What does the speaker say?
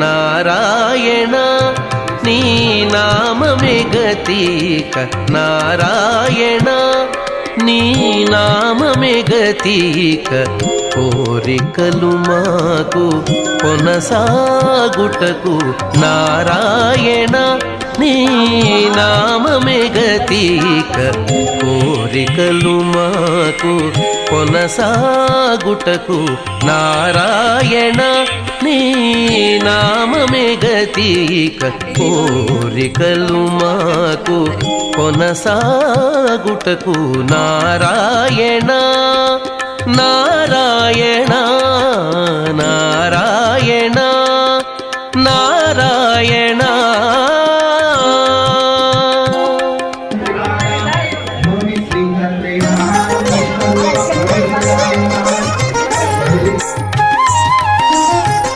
నారాయణ నీ నామమే గతిక నారాయణ నీ నామమే గతిక కోరికలు మాకు కొనసాగుటకు నారాయణ నీ నామమే గతిక కోరికలు మాకు కొనసాగుటకు నారాయణ నీ నామమే గతిక కోరికలు మాకు కొనసాగుటకు నారాయణ నారాయణ నారాయణ